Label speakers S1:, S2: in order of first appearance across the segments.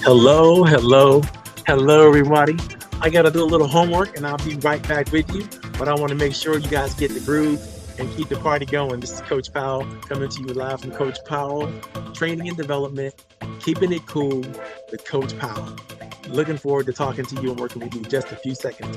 S1: Hello, hello, hello, everybody. I got to do a little homework and I'll be right back with you. But I want to make sure you guys get the groove and keep the party going. This is Coach Powell coming to you live from Coach Powell Training and Development, keeping it cool with Coach Powell. Looking forward to talking to you and working with you in just a few seconds.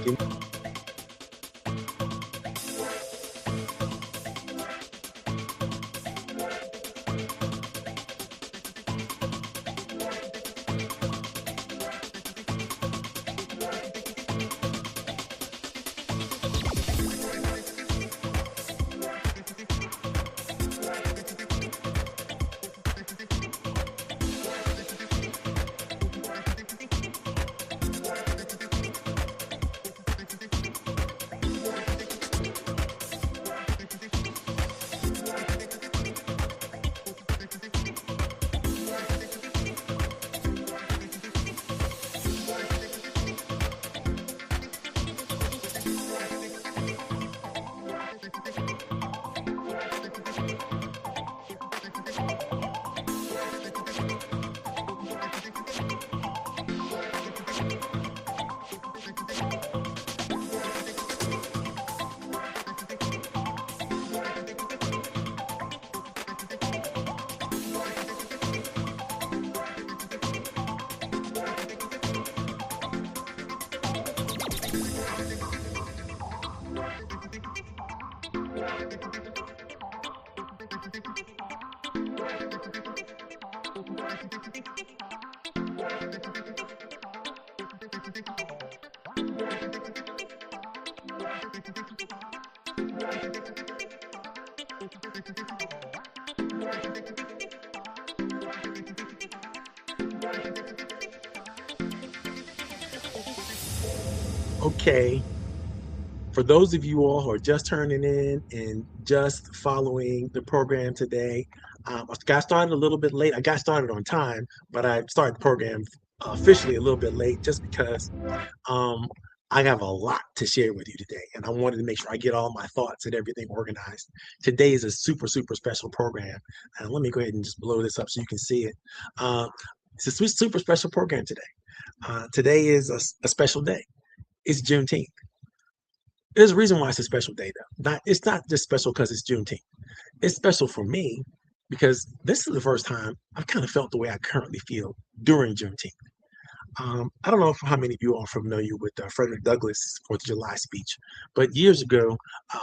S1: Okay, for those of you all who are just turning in and just following the program today, I got started a little bit late. I got started on time, but I started the program officially a little bit late just because um, I have a lot to share with you today, and I wanted to make sure I get all my thoughts and everything organized. Today is a super, super special program. And let me go ahead and just blow this up so you can see it. Uh, it's a super special program today. Today is a special day. It's Juneteenth. There's a reason why it's a special day, though. It's not just special because it's Juneteenth. It's special for me because this is the first time I've kind of felt the way I currently feel during Juneteenth. I don't know how many of you are familiar with Frederick Douglass' Fourth of July speech, but years ago, uh,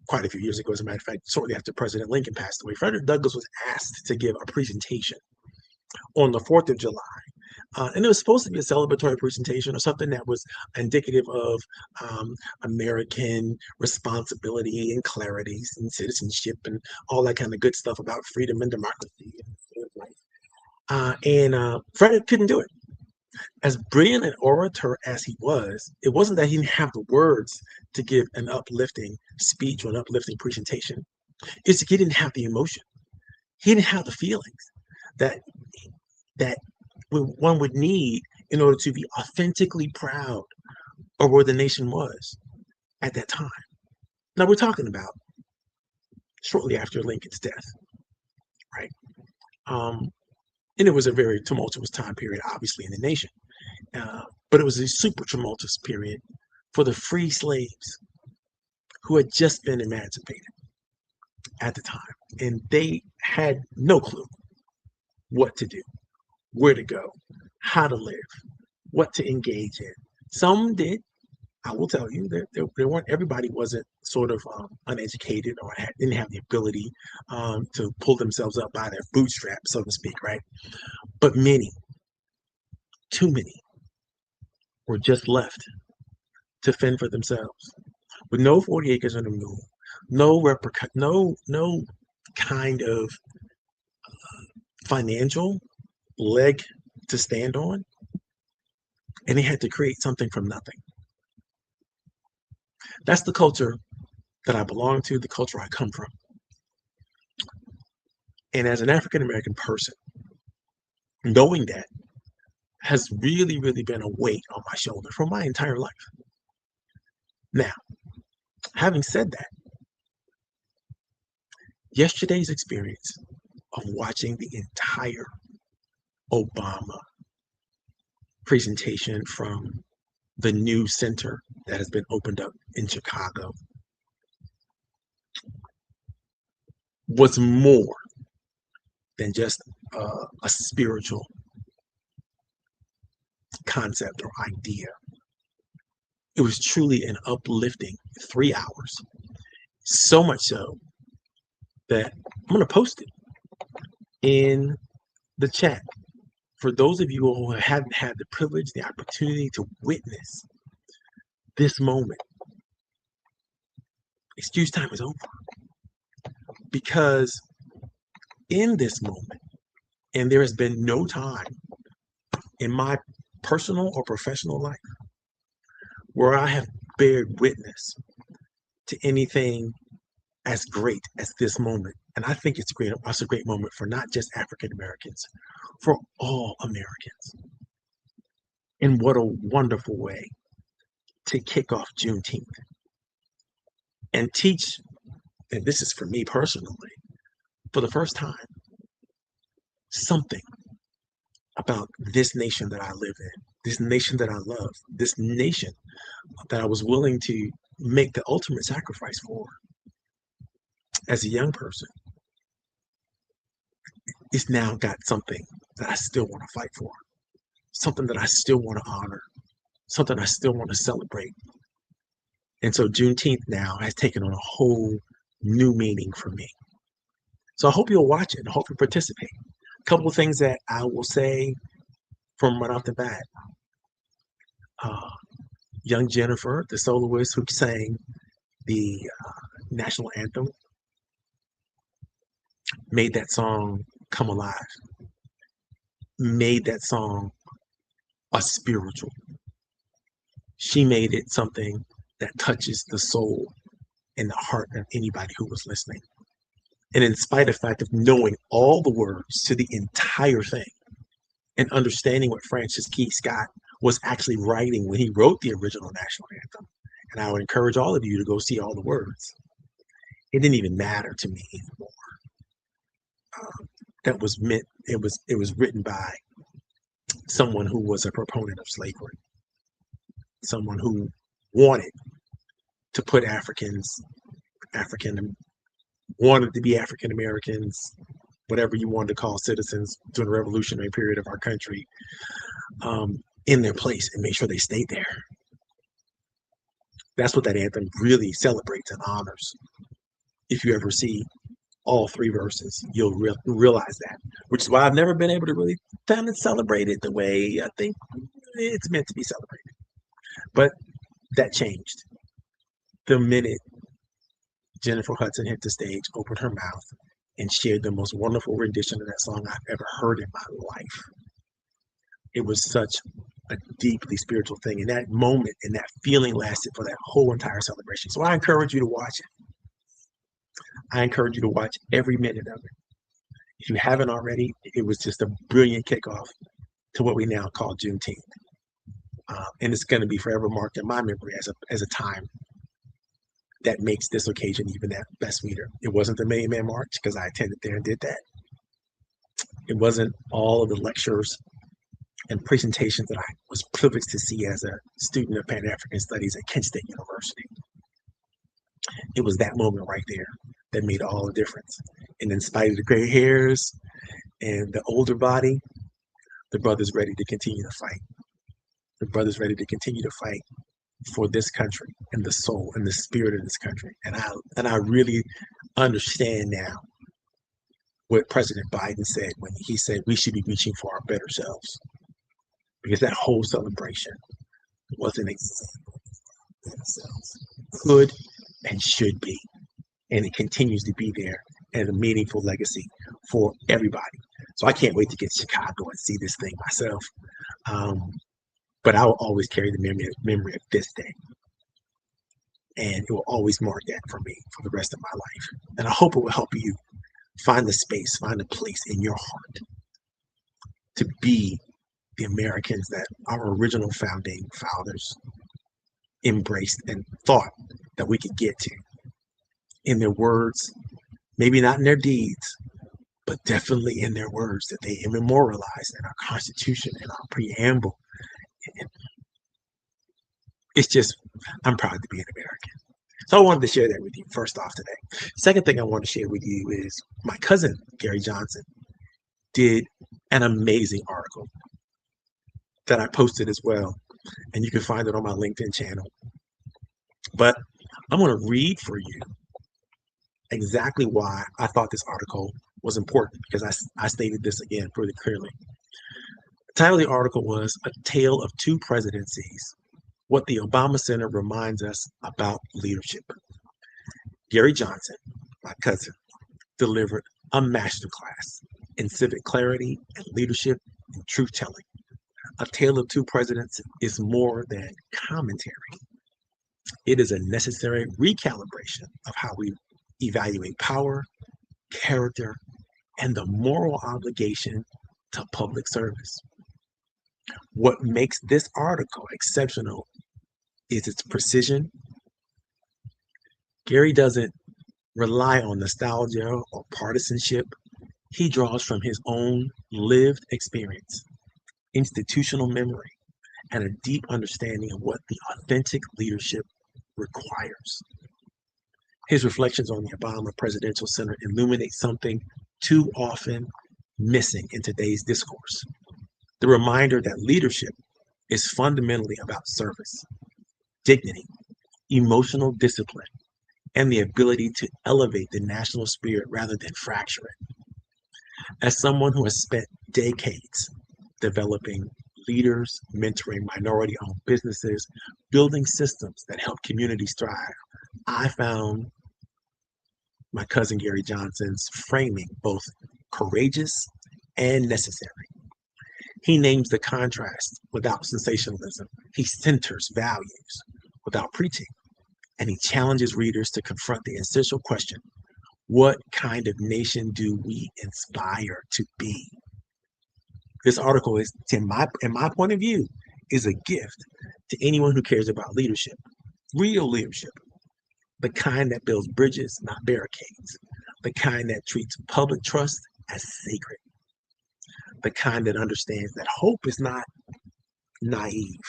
S1: quite a few years ago, as a matter of fact, shortly after President Lincoln passed away, Frederick Douglass was asked to give a presentation on the 4th of July. And it was supposed to be a celebratory presentation or something that was indicative of American responsibility and clarity and citizenship and all that kind of good stuff about freedom and democracy and life. And Frederick couldn't do it. As brilliant an orator as he was, it wasn't that he didn't have the words to give an uplifting speech or an uplifting presentation. It's that he didn't have the emotion. He didn't have the feelings that that one would need in order to be authentically proud of where the nation was at that time. Now we're talking about shortly after Lincoln's death, right? Um, and it was a very tumultuous time period, obviously, in the nation. But it was a super tumultuous period for the free slaves who had just been emancipated at the time. And they had no clue what to do, where to go, how to live, what to engage in. Some did. I will tell you that there weren't. Everybody wasn't sort of uneducated or didn't have the ability to pull themselves up by their bootstraps, so to speak, right? But many, too many, were just left to fend for themselves with no 40 acres and a mule, no kind of financial leg to stand on, and they had to create something from nothing. That's the culture that I belong to, the culture I come from. And as an African American person, knowing that has really, really been a weight on my shoulder for my entire life. Now, having said that, yesterday's experience of watching the entire Obama presentation from the new center that has been opened up in Chicago was more than just a spiritual concept or idea. It was truly an uplifting 3 hours. So much so that I'm going to post it in the chat for those of you who haven't had the privilege, the opportunity to witness this moment. Excuse time is over, because in this moment, and there has been no time in my personal or professional life where I have bared witness to anything as great as this moment. And I think it's great. It's a great moment for not just African Americans, for all Americans. And what a wonderful way to kick off Juneteenth and teach, and this is for me personally, for the first time, something about this nation that I live in, this nation that I love, this nation that I was willing to make the ultimate sacrifice for as a young person. It's now got something that I still want to fight for, something that I still want to honor, something I still want to celebrate. And so Juneteenth now has taken on a whole new meaning for me. So I hope you'll watch it. I hope you participate. A couple of things that I will say from right off the bat. Young Jennifer, the soloist who sang the national anthem, made that song come alive, made that song a spiritual. She made it something that touches the soul and the heart of anybody who was listening. And in spite of the fact of knowing all the words to the entire thing and understanding what Francis Key Scott was actually writing when he wrote the original national anthem, and I would encourage all of you to go see all the words. It didn't even matter to me anymore. That was meant. It was written by someone who was a proponent of slavery, someone who wanted to put wanted to be African Americans, whatever you wanted to call citizens during the revolutionary period of our country, in their place and make sure they stayed there. That's what that anthem really celebrates and honors. If you ever see all three verses, you'll realize that, which is why I've never been able to really kind of celebrate it the way I think it's meant to be celebrated. But that changed the minute Jennifer Hudson hit the stage, opened her mouth, and shared the most wonderful rendition of that song I've ever heard in my life. It was such a deeply spiritual thing, and that moment and that feeling lasted for that whole entire celebration. So I encourage you to watch it. I encourage you to watch every minute of it. If you haven't already, it was just a brilliant kickoff to what we now call Juneteenth. And it's going to be forever marked in my memory as a time that makes this occasion even that sweeter. It wasn't the Million Man March, because I attended there and did that. It wasn't all of the lectures and presentations that I was privileged to see as a student of Pan-African Studies at Kent State University. It was that moment right there that made all the difference. And in spite of the gray hairs and the older body, the brother's ready to continue to fight. The brother's ready to continue to fight for this country and the soul and the spirit of this country. And I really understand now what President Biden said when he said we should be reaching for our better selves. Because that whole celebration was an example of themselves. Could and should be. And it continues to be there and a meaningful legacy for everybody. So I can't wait to get to Chicago and see this thing myself. But I will always carry the memory of this day. And it will always mark that for me for the rest of my life. And I hope it will help you find the space, find a place in your heart to be the Americans that our original founding fathers embraced and thought that we could get to. In their words, maybe not in their deeds, but definitely in their words that they immemorialized in our Constitution and our preamble It's just, I'm proud to be an American. So I wanted to share that with you first off today. Second thing I want to share with you is my cousin, Gary Johnson, did an amazing article that I posted as well. And you can find it on my LinkedIn channel. But I'm going to read for you exactly why I thought this article was important, because I stated this again pretty clearly. The title of the article was A Tale of Two Presidencies, What the Obama Center Reminds Us About Leadership. Gary Johnson, my cousin, delivered a masterclass in civic clarity and leadership and truth-telling. A Tale of Two Presidents is more than commentary. It is a necessary recalibration of how we evaluate power, character, and the moral obligation to public service. What makes this article exceptional is its precision. Gary doesn't rely on nostalgia or partisanship. He draws from his own lived experience, institutional memory, and a deep understanding of what the authentic leadership requires. His reflections on the Obama Presidential Center illuminate something too often missing in today's discourse: the reminder that leadership is fundamentally about service, dignity, emotional discipline, and the ability to elevate the national spirit rather than fracture it. As someone who has spent decades developing leaders, mentoring minority-owned businesses, building systems that help communities thrive, I found my cousin Gary Johnson's framing both courageous and necessary. He names the contrast without sensationalism. He centers values without preaching. And he challenges readers to confront the essential question: what kind of nation do we inspire to be? This article is, in my point of view, is a gift to anyone who cares about leadership, real leadership, the kind that builds bridges, not barricades, the kind that treats public trust as sacred, the kind that understands that hope is not naive.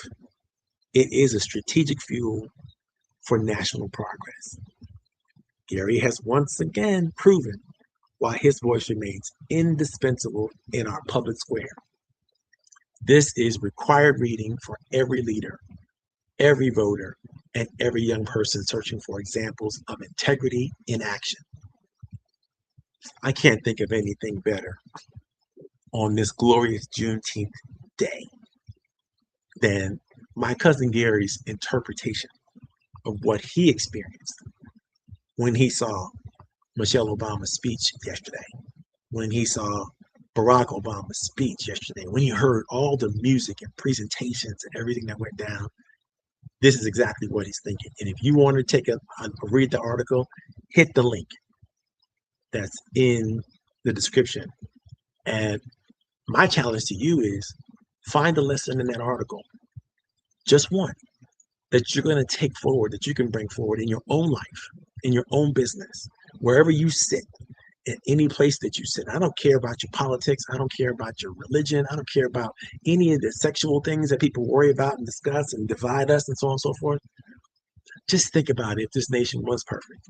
S1: It is a strategic fuel for national progress. Gary has once again proven why his voice remains indispensable in our public square. This is required reading for every leader, every voter, and every young person searching for examples of integrity in action. I can't think of anything better on this glorious Juneteenth day than my cousin Gary's interpretation of what he experienced when he saw Michelle Obama's speech yesterday, when he saw Barack Obama's speech yesterday, when he heard all the music and presentations and everything that went down. This is exactly what he's thinking. And if you want to take a read the article, hit the link that's in the description. And my challenge to you is find a lesson in that article, just one, that you're going to take forward, that you can bring forward in your own life, in your own business, wherever you sit, in any place that you sit. I don't care about your politics. I don't care about your religion. I don't care about any of the sexual things that people worry about and discuss and divide us and so on and so forth. Just think about it. If this nation was perfect,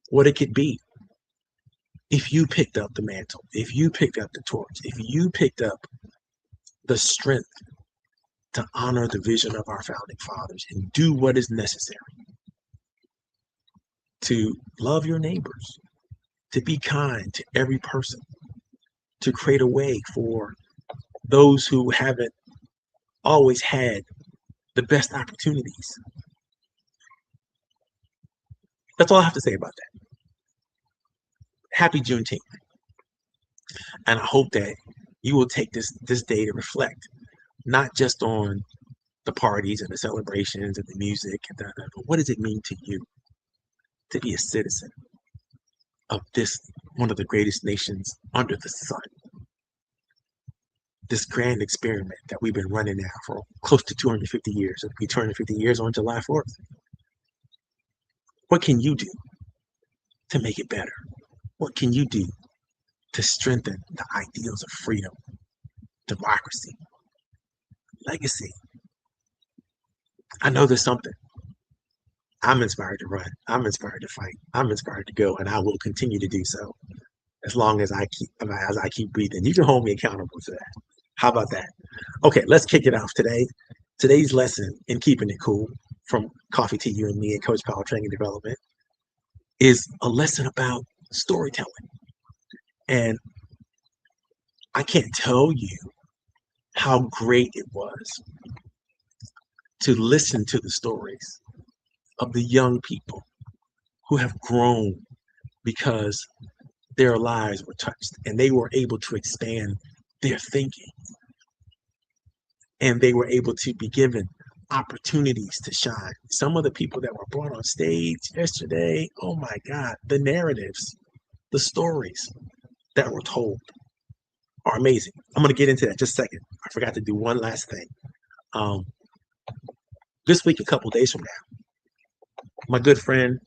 S1: what it could be if you picked up the mantle, if you picked up the torch, if you picked up the strength to honor the vision of our founding fathers and do what is necessary to love your neighbors, to be kind to every person, to create a way for those who haven't always had the best opportunities. That's all I have to say about that. Happy Juneteenth. And I hope that you will take this day to reflect, not just on the parties and the celebrations and the music, but what does it mean to you to be a citizen of this, one of the greatest nations under the sun? This grand experiment that we've been running now for close to 250 years. It'll be 250 years on July 4th. What can you do to make it better? What can you do to strengthen the ideals of freedom, democracy, legacy. I know there's something. I'm inspired to run. I'm inspired to fight. I'm inspired to go, and I will continue to do so as long as I keep breathing. You can hold me accountable to that. How about that? Okay, let's kick it off today. Today's lesson in keeping it cool from Coffee Tea, You and Me, and Coach Power Training and Development is a lesson about storytelling. And I can't tell you how great it was to listen to the stories of the young people who have grown because their lives were touched and they were able to expand their thinking and they were able to be given opportunities to shine. Some of the people that were brought on stage yesterday, oh my God, the narratives, the stories that were told are amazing. I'm going to get into that just a second. I forgot to do one last thing. This week, a couple days from now, my good friend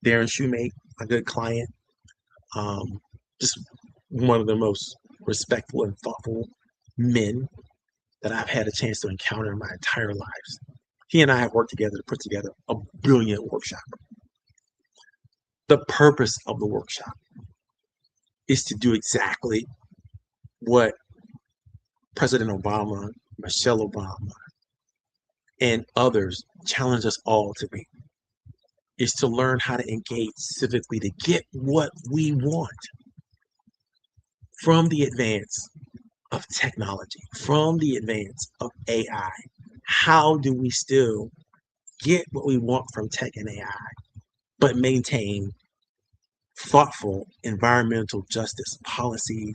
S1: Darren Shoemate, my good client, just one of the most respectful and thoughtful men that I've had a chance to encounter in my entire lives. He and I have worked together to put together a brilliant workshop. The purpose of the workshop is to do exactly what President Obama, Michelle Obama, and others challenge us all to be, is to learn how to engage civically to get what we want from the advance of technology, from the advance of AI. How do we still get what we want from tech and AI, but maintain thoughtful environmental justice policies,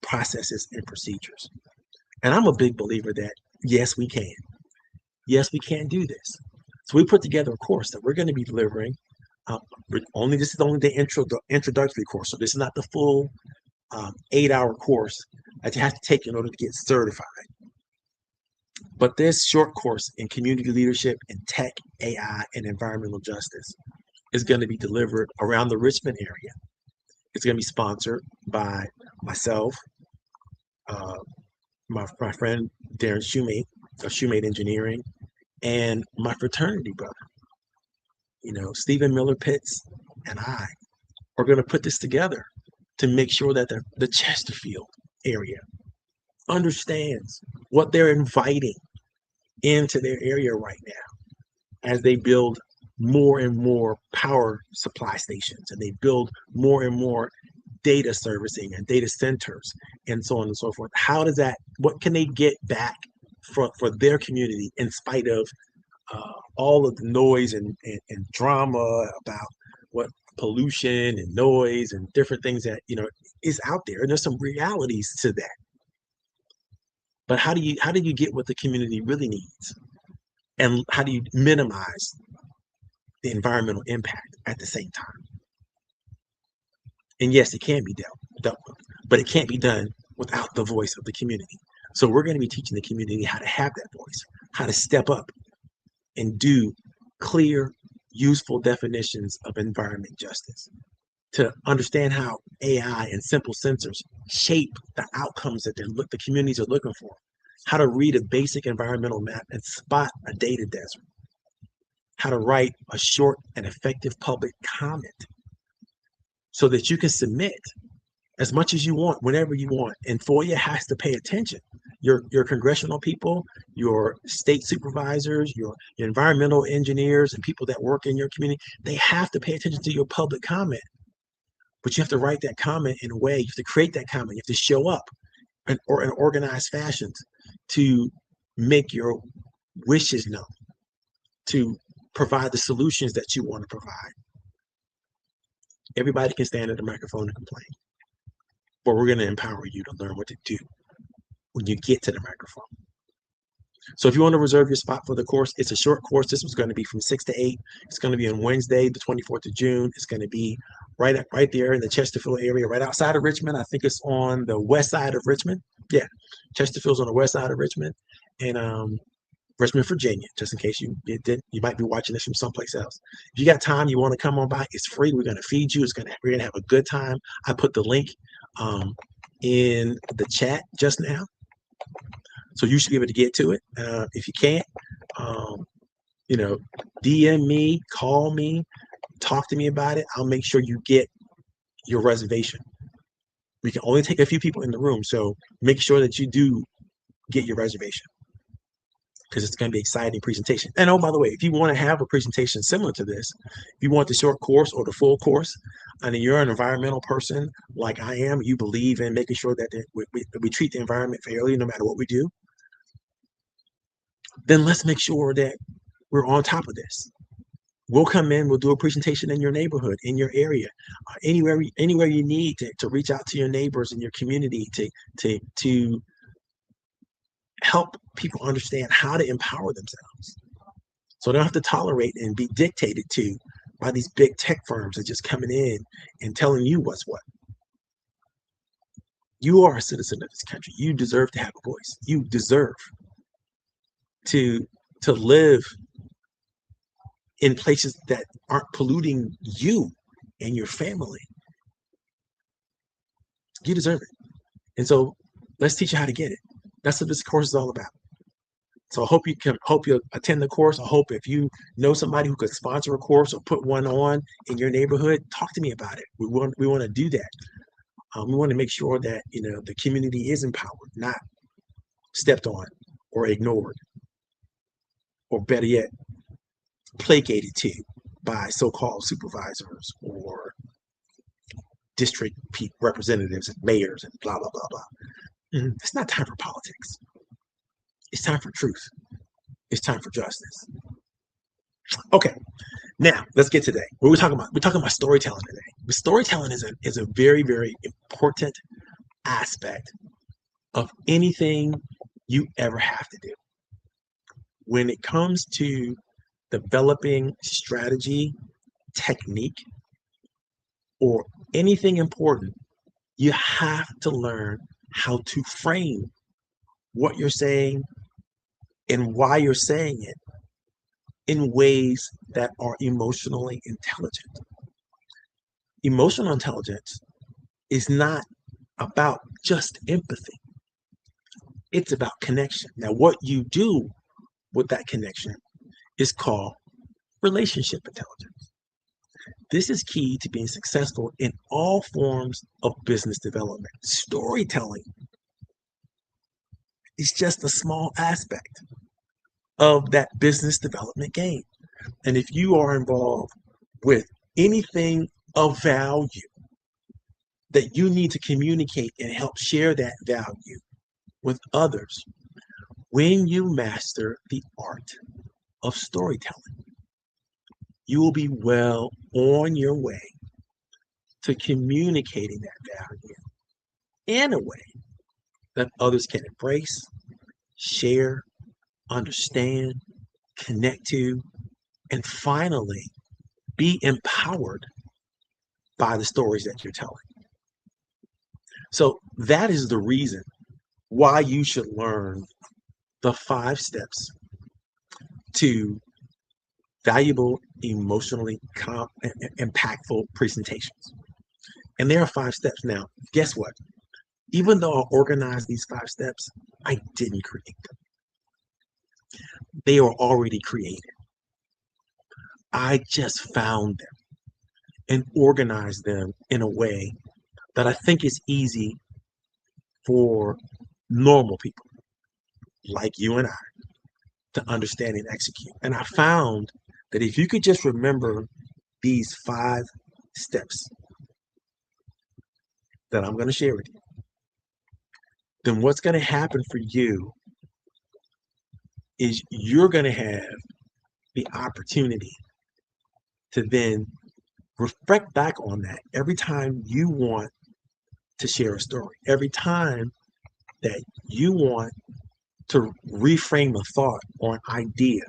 S1: processes, and procedures? And I'm a big believer that yes, we can. Yes, we can do this. So we put together a course that we're going to be delivering. This is only the introductory course. So this is not the full 8-hour course that you have to take in order to get certified. But this short course in community leadership in tech, AI, and environmental justice is going to be delivered around the Richmond area. It's going to be sponsored by myself, my friend Darren Shoemate of Shoemate Engineering, and my fraternity brother. Stephen Miller Pitts and I are going to put this together to make sure that the Chesterfield area understands what they're inviting into their area right now as they build more and more power supply stations and they build more and more data servicing and data centers and so on and so forth. What can they get back for their community in spite of all of the noise and drama about what pollution and noise and different things that is out there, and there's some realities to that. But how do you get what the community really needs, and how do you minimize the environmental impact at the same time? And yes, it can be dealt with, but it can't be done without the voice of the community. So we're going to be teaching the community how to have that voice, how to step up and do clear, useful definitions of environment justice, to understand how AI and simple sensors shape the outcomes that the communities are looking for, how to read a basic environmental map and spot a data desert, how to write a short and effective public comment so that you can submit as much as you want, whenever you want. And FOIA has to pay attention. Your congressional people, your state supervisors, your environmental engineers, and people that work in your community, they have to pay attention to your public comment. But you have to write that comment in a way, you have to create that comment, you have to show up in organized fashions to make your wishes known, to provide the solutions that you want to provide. Everybody can stand at the microphone and complain, but we're going to empower you to learn what to do when you get to the microphone. So if you want to reserve your spot for the course, it's a short course. This was going to be from 6 to 8. It's going to be on Wednesday, the 24th of June. It's going to be right there in the Chesterfield area, right outside of Richmond. I think it's on the west side of Richmond. Yeah, Chesterfield's on the west side of Richmond, and Richmond, Virginia, just in case you might be watching this from someplace else. If you got time, you want to come on by, it's free. We're going to feed you. We're going to have a good time. I put the link in the chat just now. So you should be able to get to it. If you can't, um, you know, DM me, call me, talk to me about it. I'll make sure you get your reservation. We can only take a few people in the room, so make sure that you do get your reservation because it's going to be an exciting presentation. And oh, by the way, if you want to have a presentation similar to this, if you want the short course or the full course, and you're an environmental person like I am, you believe in making sure that we treat the environment fairly no matter what we do, then let's make sure that we're on top of this. We'll come in, we'll do a presentation in your neighborhood, in your area, anywhere you need to reach out to your neighbors in your community to help people understand how to empower themselves. So they don't have to tolerate and be dictated to by these big tech firms that just coming in and telling you what's what. You are a citizen of this country. You deserve to have a voice. You deserve to live in places that aren't polluting you and your family. You deserve it. And so let's teach you how to get it. That's what this course is all about. So I hope you attend the course. I hope if you know somebody who could sponsor a course or put one on in your neighborhood, talk to me about it. We want to do that. We want to make sure that the community is empowered, not stepped on or ignored, or better yet, placated to by so-called supervisors or district representatives and mayors and blah blah blah blah. It's not time for politics. It's time for truth. It's time for justice. Okay, now let's get today. What are we talking about? We're talking about storytelling today. But storytelling is a very, very important aspect of anything you ever have to do. When it comes to developing strategy, technique, or anything important, you have to learn how to frame what you're saying and why you're saying it in ways that are emotionally intelligent. Emotional intelligence is not about just empathy. It's about connection. Now, what you do with that connection is called relationship intelligence. This is key to being successful in all forms of business development. Storytelling is just a small aspect of that business development game. And if you are involved with anything of value that you need to communicate and help share that value with others, when you master the art of storytelling, you will be well on your way to communicating that value in a way that others can embrace, share, understand, connect to, and finally be empowered by the stories that you're telling. So that is the reason why you should learn the 5 steps to valuable, emotionally impactful presentations. And there are 5 steps. Now, guess what? Even though I organized these 5 steps, I didn't create them. They are already created. I just found them and organized them in a way that I think is easy for normal people like you and I to understand and execute. And I found that if you could just remember these 5 steps that I'm going to share with you, then what's going to happen for you is you're going to have the opportunity to then reflect back on that every time you want to share a story, every time that you want to reframe a thought or an idea.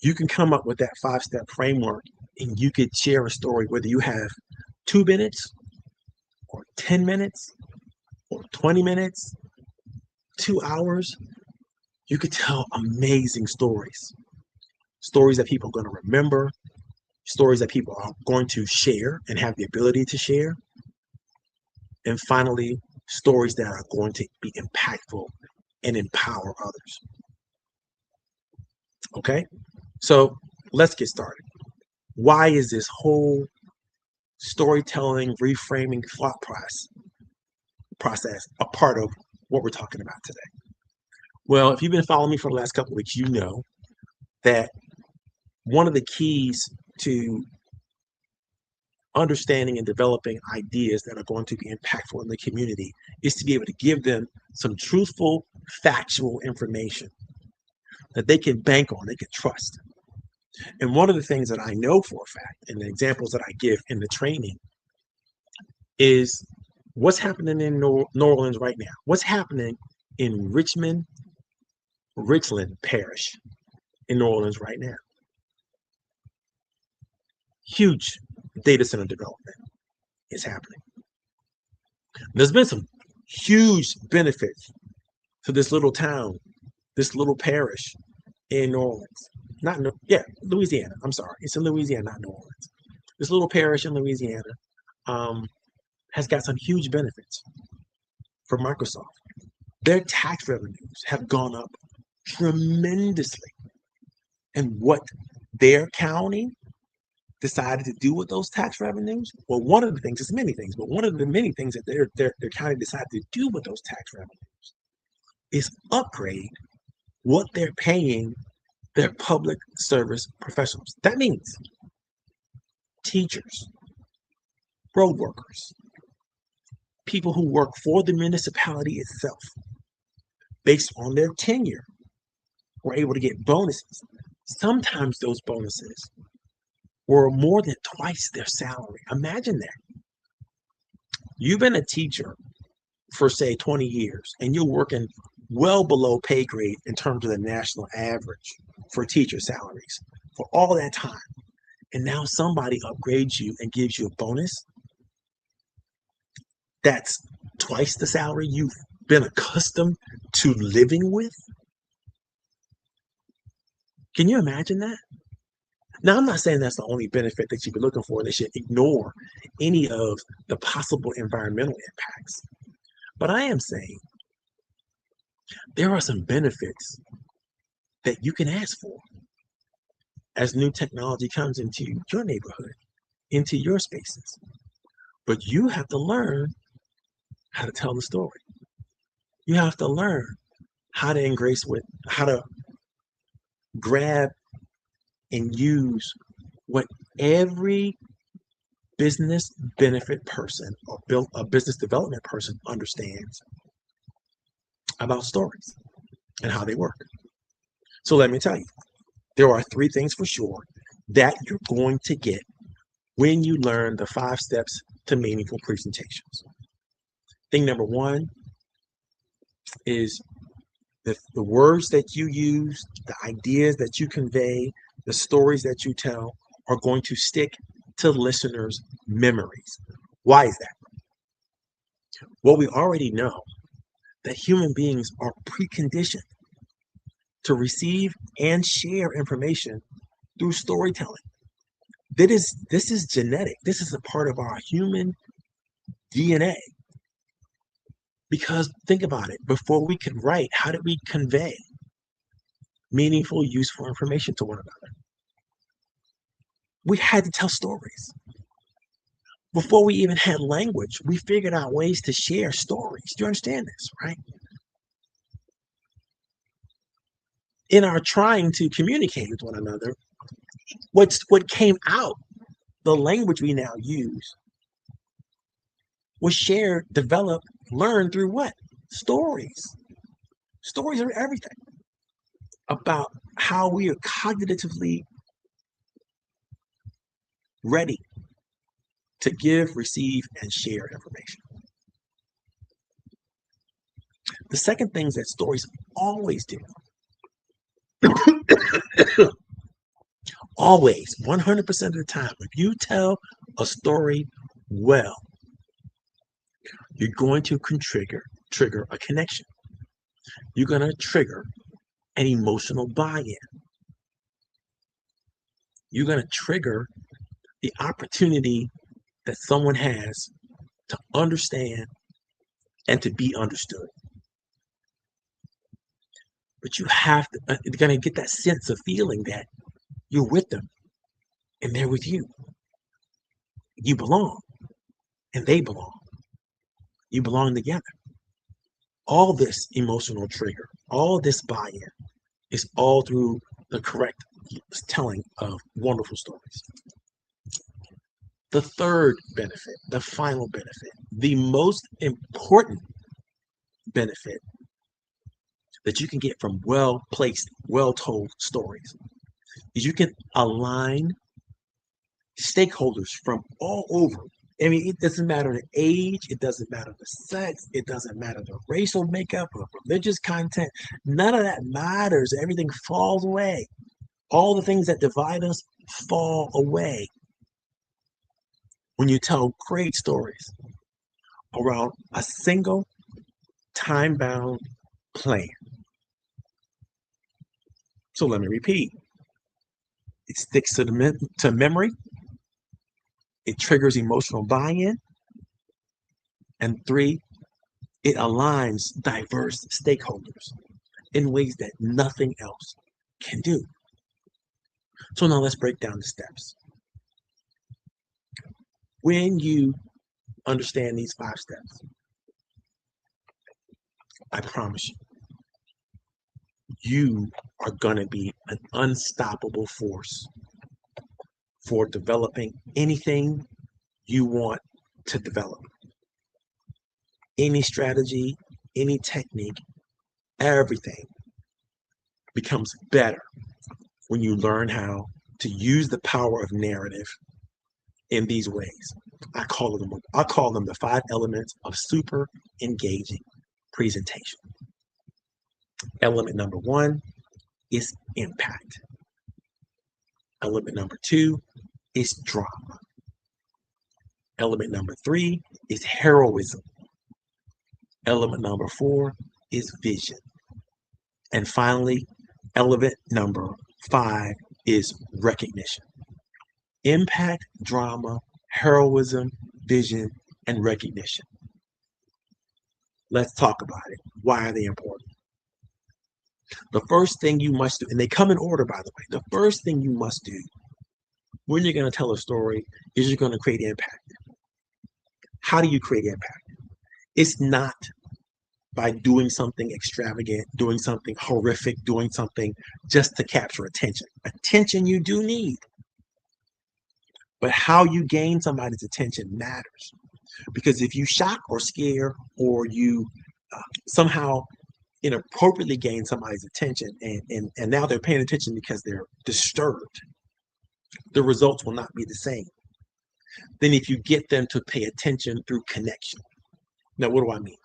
S1: You can come up with that 5-step framework and you could share a story, whether you have 2 minutes or 10 minutes or 20 minutes, 2 hours. You could tell amazing stories that people are going to remember, stories that people are going to share and have the ability to share, and finally, stories that are going to be impactful and empower others. Okay, so let's get started. Why is this whole storytelling, reframing thought process a part of what we're talking about today? Well, if you've been following me for the last couple of weeks, you know that one of the keys to understanding and developing ideas that are going to be impactful in the community is to be able to give them some truthful, factual information that they can bank on, they can trust. And one of the things that I know for a fact, and the examples that I give in the training, is what's happening in New Orleans right now. What's happening in Richland Parish in New Orleans right now? Huge data center development is happening. There's been some huge benefits to this little town, this little parish in New Orleans. Louisiana. I'm sorry. It's in Louisiana, not New Orleans. This little parish in Louisiana has got some huge benefits for Microsoft. Their tax revenues have gone up tremendously. And what their county decided to do with those tax revenues, well, one of the things, it's many things, but one of the many things that their county decided to do with those tax revenues is upgrade what they're paying their public service professionals. That means teachers, road workers, people who work for the municipality itself, based on their tenure, were able to get bonuses. Sometimes those bonuses were more than twice their salary. Imagine that. You've been a teacher for, say, 20 years, and you're working well below pay grade in terms of the national average for teacher salaries for all that time. And now somebody upgrades you and gives you a bonus that's twice the salary you've been accustomed to living with. Can you imagine that? Now, I'm not saying that's the only benefit that you be looking for. They should ignore any of the possible environmental impacts. But I am saying there are some benefits that you can ask for as new technology comes into your neighborhood, into your spaces. But you have to learn how to tell the story. You have to learn how to grab and use what every business benefit person or a business development person understands about stories and how they work. So let me tell you, there are 3 things for sure that you're going to get when you learn the 5 steps to meaningful presentations. Thing number 1 is the words that you use, the ideas that you convey, the stories that you tell are going to stick to listeners' memories. Why is that? Well, we already know that human beings are preconditioned to receive and share information through storytelling. This is genetic. This is a part of our human DNA. Because think about it, before we could write, how did we convey meaningful, useful information to one another? We had to tell stories. Before we even had language, we figured out ways to share stories. Do you understand this, right? In our trying to communicate with one another, what came out, the language we now use, was shared, developed, learned through what? Stories. Stories are everything about how we are cognitively ready to give, receive, and share information. The second thing is that stories always do. Always, 100% of the time, if you tell a story well, you're going to trigger a connection. You're going to trigger an emotional buy-in. You're going to trigger the opportunity that someone has to understand and to be understood. But you have to, you're going to get that sense of feeling that you're with them and they're with you. You belong and they belong. You belong together. All this emotional trigger, all this buy-in is all through the correct telling of wonderful stories. The third benefit, the final benefit, the most important benefit that you can get from well-placed, well-told stories is you can align stakeholders from all over. I mean, it doesn't matter the age, it doesn't matter the sex, it doesn't matter the racial makeup or religious content. None of that matters. Everything falls away. All the things that divide us fall away when you tell great stories around a single time-bound plan. So let me repeat. It sticks to memory. It triggers emotional buy-in. And 3, it aligns diverse stakeholders in ways that nothing else can do. So now let's break down the steps. When you understand these 5 steps, I promise you, you are going to be an unstoppable force for developing anything you want to develop. Any strategy, any technique, everything becomes better when you learn how to use the power of narrative in these ways. I call them the 5 elements of super engaging presentation. Element number 1 is impact. Element number 2 is drama. Element number 3 is heroism. Element number 4 is vision. And finally, element number 5 is recognition. Impact, drama, heroism, vision, and recognition. Let's talk about it. Why are they important? The first thing you must do, and they come in order, by the way, the first thing you must do when you're going to tell a story is you're going to create impact. How do you create impact? It's not by doing something extravagant, doing something horrific, doing something just to capture attention. Attention you do need. But how you gain somebody's attention matters. Because if you shock or scare or you somehow inappropriately gain somebody's attention and now they're paying attention because they're disturbed, the results will not be the same than if you get them to pay attention through connection. Now, what do I mean?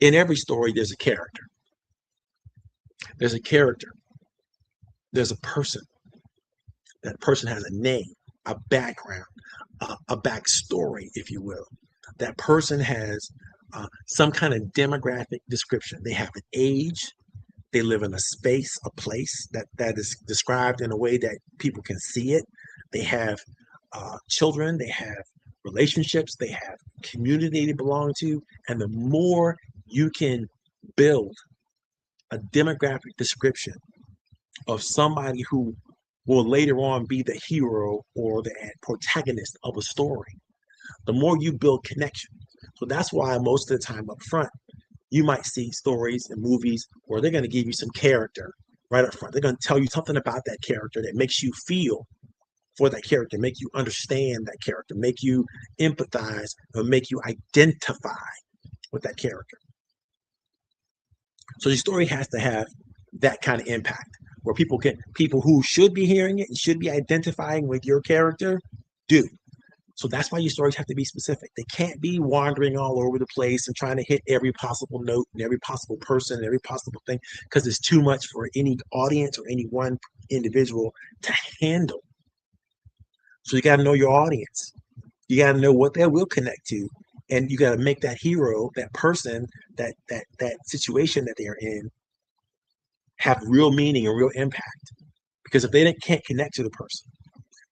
S1: In every story, there's a character. There's a character. There's a person. That person has a name, a background, a backstory, if you will. That person has some kind of demographic description. They have an age. They live in a space, a place that is described in a way that people can see it. They have children. They have relationships. They have community they belong to. And the more you can build a demographic description of somebody who will later on be the hero or the protagonist of a story, the more you build connection. So that's why most of the time up front, you might see stories and movies where they're going to give you some character right up front. They're going to tell you something about that character that makes you feel for that character, make you understand that character, make you empathize, or make you identify with that character. So your story has to have that kind of impact where people who should be hearing it and should be identifying with your character do. So that's why your stories have to be specific. They can't be wandering all over the place and trying to hit every possible note and every possible person and every possible thing, because it's too much for any audience or any one individual to handle. So you got to know your audience. You got to know what they will connect to, and you got to make that hero, that person, that situation that they're in, have real meaning and real impact. Because if they can't connect to the person,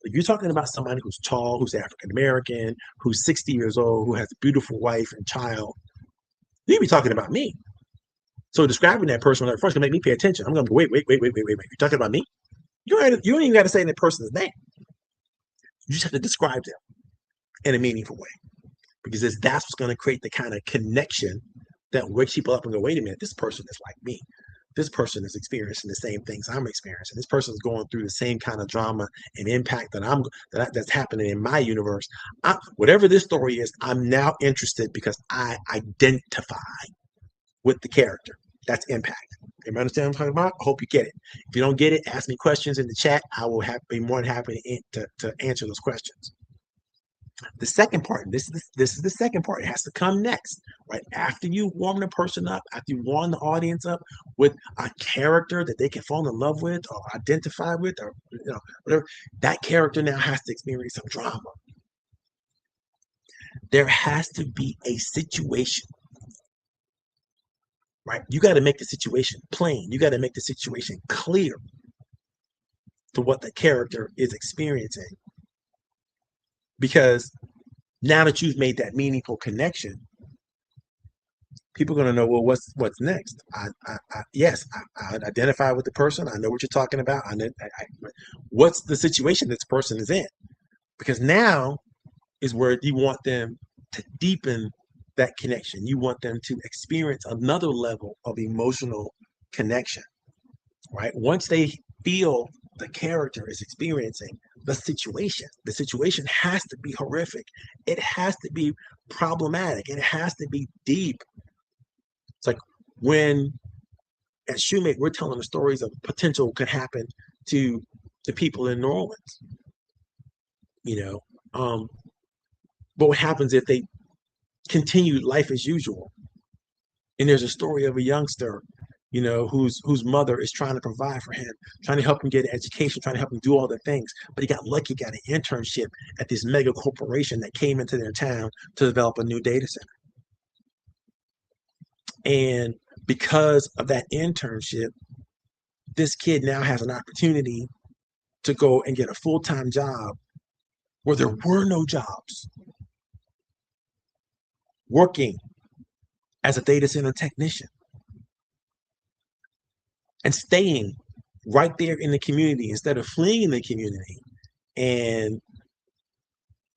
S1: if you're talking about somebody who's tall, who's African American, who's 60 years old, who has a beautiful wife and child, you'd be talking about me. So describing that person at first can make me pay attention. I'm going to go, wait. You're talking about me? You don't even got to say that person's name. You just have to describe them in a meaningful way, because that's what's going to create the kind of connection that wakes people up and go, wait a minute, this person is like me. This person is experiencing the same things I'm experiencing. This person is going through the same kind of drama and impact that's happening in my universe. Whatever this story is, I'm now interested because I identify with the character. That's impact. You understand what I'm talking about? I hope you get it. If you don't get it, ask me questions in the chat. I will be more than happy to answer those questions. The second part, this is the second part. It has to come next, right? After you warm the person up, after you warm the audience up with a character that they can fall in love with or identify with, or whatever, that character now has to experience some drama. There has to be a situation, right? You got to make the situation plain. You got to make the situation clear to what the character is experiencing. Because now that you've made that meaningful connection, people are going to know, well, what's next? I identify with the person. I know what you're talking about. What's the situation this person is in? Because now is where you want them to deepen that connection. You want them to experience another level of emotional connection, right? Once they feel the character is experiencing the situation has to be horrific. It has to be problematic. It has to be deep. It's like when at Shoemake, we're telling the stories of potential could happen to the people in New Orleans. But what happens if they continue life as usual? And there's a story of a youngster, whose mother is trying to provide for him, trying to help him get an education, trying to help him do all the things. But he got lucky, got an internship at this mega corporation that came into their town to develop a new data center. And because of that internship, this kid now has an opportunity to go and get a full-time job where there were no jobs, working as a data center technician and staying right there in the community instead of fleeing the community and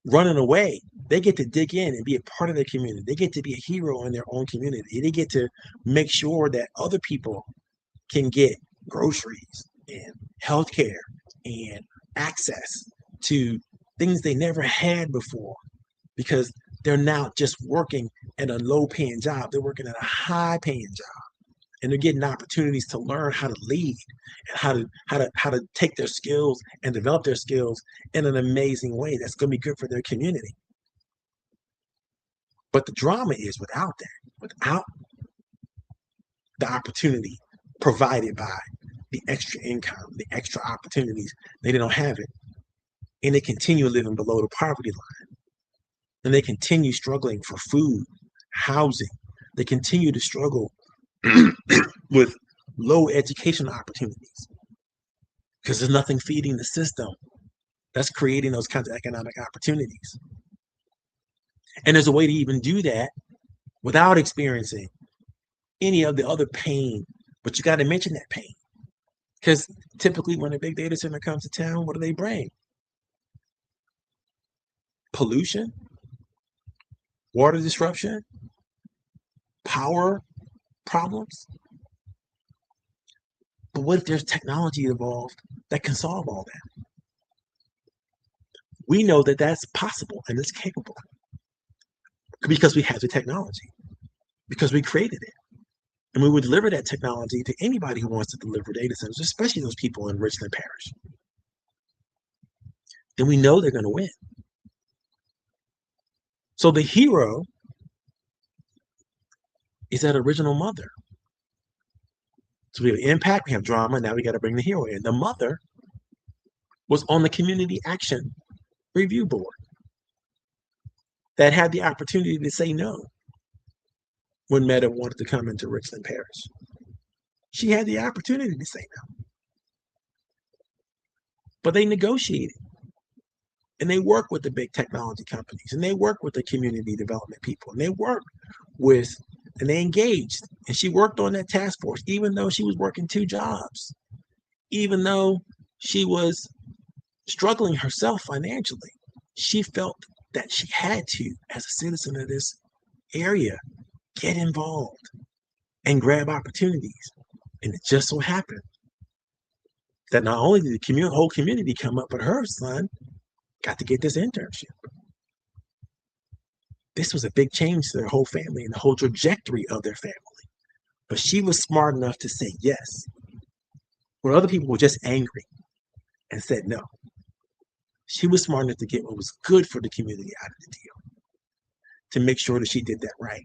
S1: running away. They get to dig in and be a part of the community. They get to be a hero in their own community. They get to make sure that other people can get groceries and healthcare and access to things they never had before, because they're now just working at a low-paying job. They're working at a high-paying job, and they're getting opportunities to learn how to lead and how to take their skills and develop their skills in an amazing way that's going to be good for their community. But the drama is without the opportunity provided by the extra income, the extra opportunities, they don't have it. And they continue living below the poverty line. And they continue struggling for food, housing. They continue to struggle with low education opportunities because there's nothing feeding the system that's creating those kinds of economic opportunities. And there's a way to even do that without experiencing any of the other pain, but you got to mention that pain. Because typically when a big data center comes to town, what do they bring? Pollution, water disruption, power problems. But what if there's technology involved that can solve all that? We know that that's possible and it's capable because we have the technology, because we created it. And we would deliver that technology to anybody who wants to deliver data centers, especially those people in Richland Parish. Then we know they're going to win. So the hero is that original mother. So we have impact, we have drama, now we got to bring the hero in. The mother was on the Community Action Review Board that had the opportunity to say no when Meta wanted to come into Richland Parish. She had the opportunity to say no. But they negotiated. And they work with the big technology companies, and they work with the community development people, and they work with and they engaged. And she worked on that task force, even though she was working 2 jobs, even though she was struggling herself financially. She felt that she had to, as a citizen of this area, get involved and grab opportunities. And it just so happened that not only did the whole community come up, but her son got to get this internship. This was a big change to their whole family and the whole trajectory of their family. But she was smart enough to say yes, where other people were just angry and said no. She was smart enough to get what was good for the community out of the deal, to make sure that she did that right.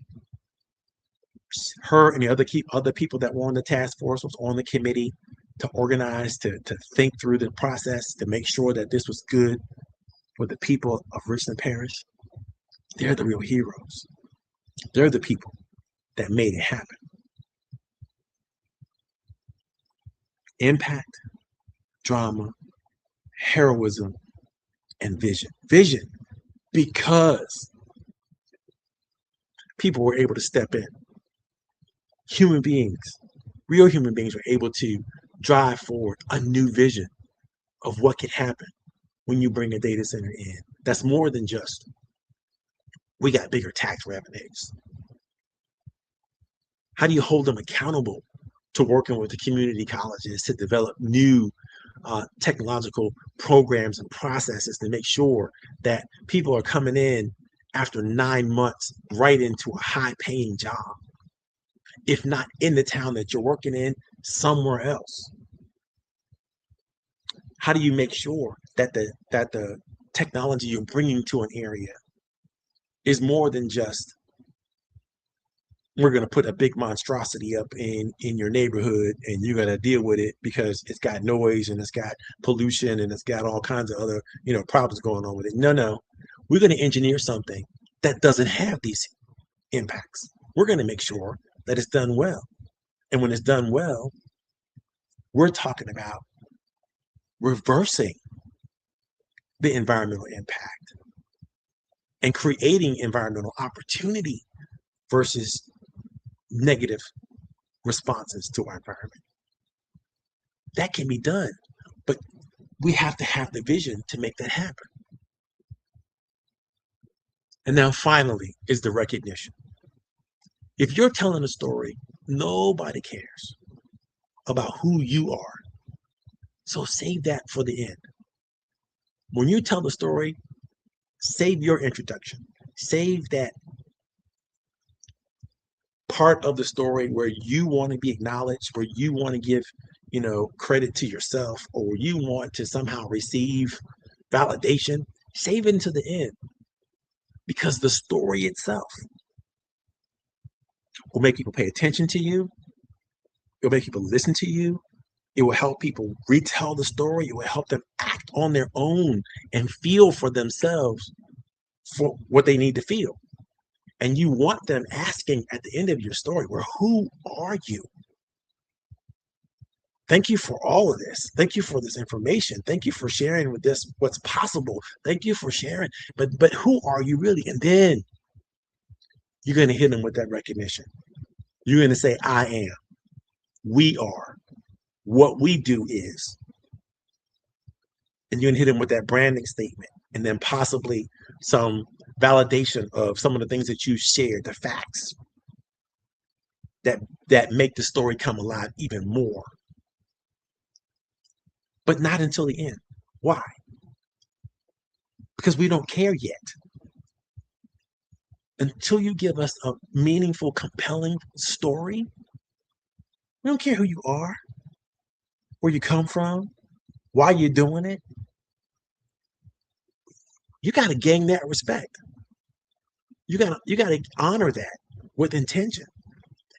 S1: Her and the other people that were on the task force, was on the committee, to organize, to think through the process, to make sure that this was good for the people of Richland Parish. They're the real heroes. They're the people that made it happen. Impact, drama, heroism, and vision. Vision, because people were able to step in. Human beings, real human beings, were able to drive forward a new vision of what can happen when you bring a data center in. That's more than just, we got bigger tax revenues. How do you hold them accountable to working with the community colleges to develop new technological programs and processes to make sure that people are coming in after 9 months right into a high-paying job, if not in the town that you're working in, somewhere else? How do you make sure that the technology you're bringing to an area is more than just, we're going to put a big monstrosity up in your neighborhood and you're going to deal with it because it's got noise and it's got pollution and it's got all kinds of other problems going on with it? No, we're going to engineer something that doesn't have these impacts. We're going to make sure that it's done well. And when it's done well, we're talking about reversing the environmental impact and creating environmental opportunity versus negative responses to our environment. That can be done, but we have to have the vision to make that happen. And now finally is the recognition. If you're telling a story, nobody cares about who you are. So save that for the end. When you tell the story, save your introduction. Save that part of the story where you want to be acknowledged, where you want to give, credit to yourself, or you want to somehow receive validation. Save it until the end, because the story itself will make people pay attention to you. It'll make people listen to you. It will help people retell the story. It will help them act on their own and feel for themselves for what they need to feel. And you want them asking at the end of your story, well, who are you? Thank you for all of this. Thank you for this information. Thank you for sharing with this what's possible. Thank you for sharing. But who are you really? And then you're going to hit them with that recognition. You're going to say, I am. We are. What we do is. And you're going to hit them with that branding statement, and then possibly some validation of some of the things that you shared, the facts that make the story come alive even more. But not until the end. Why? Because we don't care yet. Until you give us a meaningful, compelling story, we don't care who you are, where you come from, why you're doing it. You got to gain that respect. You got to honor that with intention.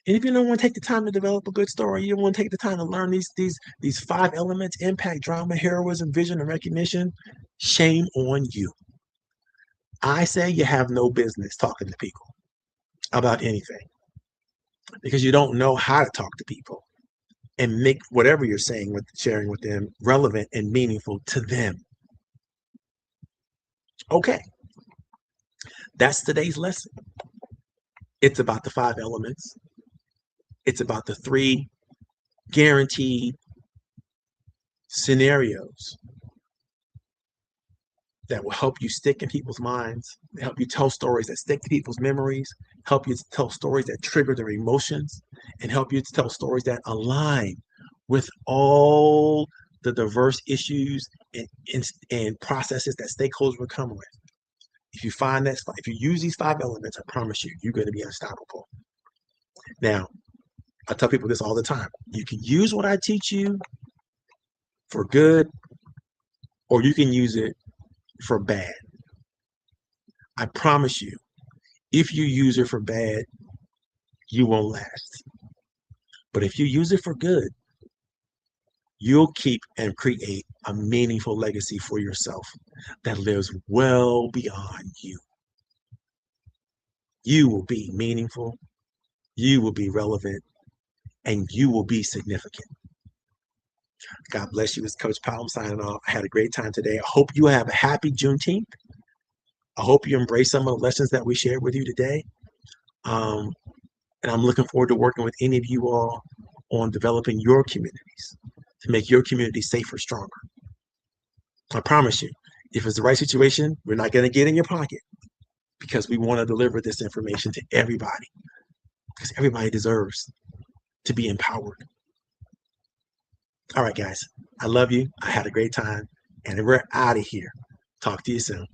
S1: And if you don't want to take the time to develop a good story, you don't want to take the time to learn these 5 elements: impact, drama, heroism, vision, and recognition, shame on you. I say you have no business talking to people about anything, because you don't know how to talk to people and make whatever you're sharing with them relevant and meaningful to them. Okay, that's today's lesson. It's about the 5 elements. It's about the 3 guaranteed scenarios that will help you stick in people's minds, help you tell stories that stick to people's memories, help you to tell stories that trigger their emotions, and help you to tell stories that align with all the diverse issues and processes that stakeholders will come with. If you use these 5 elements, I promise you, you're going to be unstoppable. Now, I tell people this all the time. You can use what I teach you for good, or you can use it for bad. I promise you, if you use it for bad, you won't last. But if you use it for good, you'll keep and create a meaningful legacy for yourself that lives well beyond you. You will be meaningful, you will be relevant, and you will be significant. God bless you. It's Coach Powell signing off. I had a great time today. I hope you have a happy Juneteenth. I hope you embrace some of the lessons that we shared with you today. And I'm looking forward to working with any of you all on developing your communities to make your community safer, stronger. I promise you, if it's the right situation, we're not going to get in your pocket because we want to deliver this information to everybody because everybody deserves to be empowered. All right, guys, I love you. I had a great time, and we're out of here. Talk to you soon.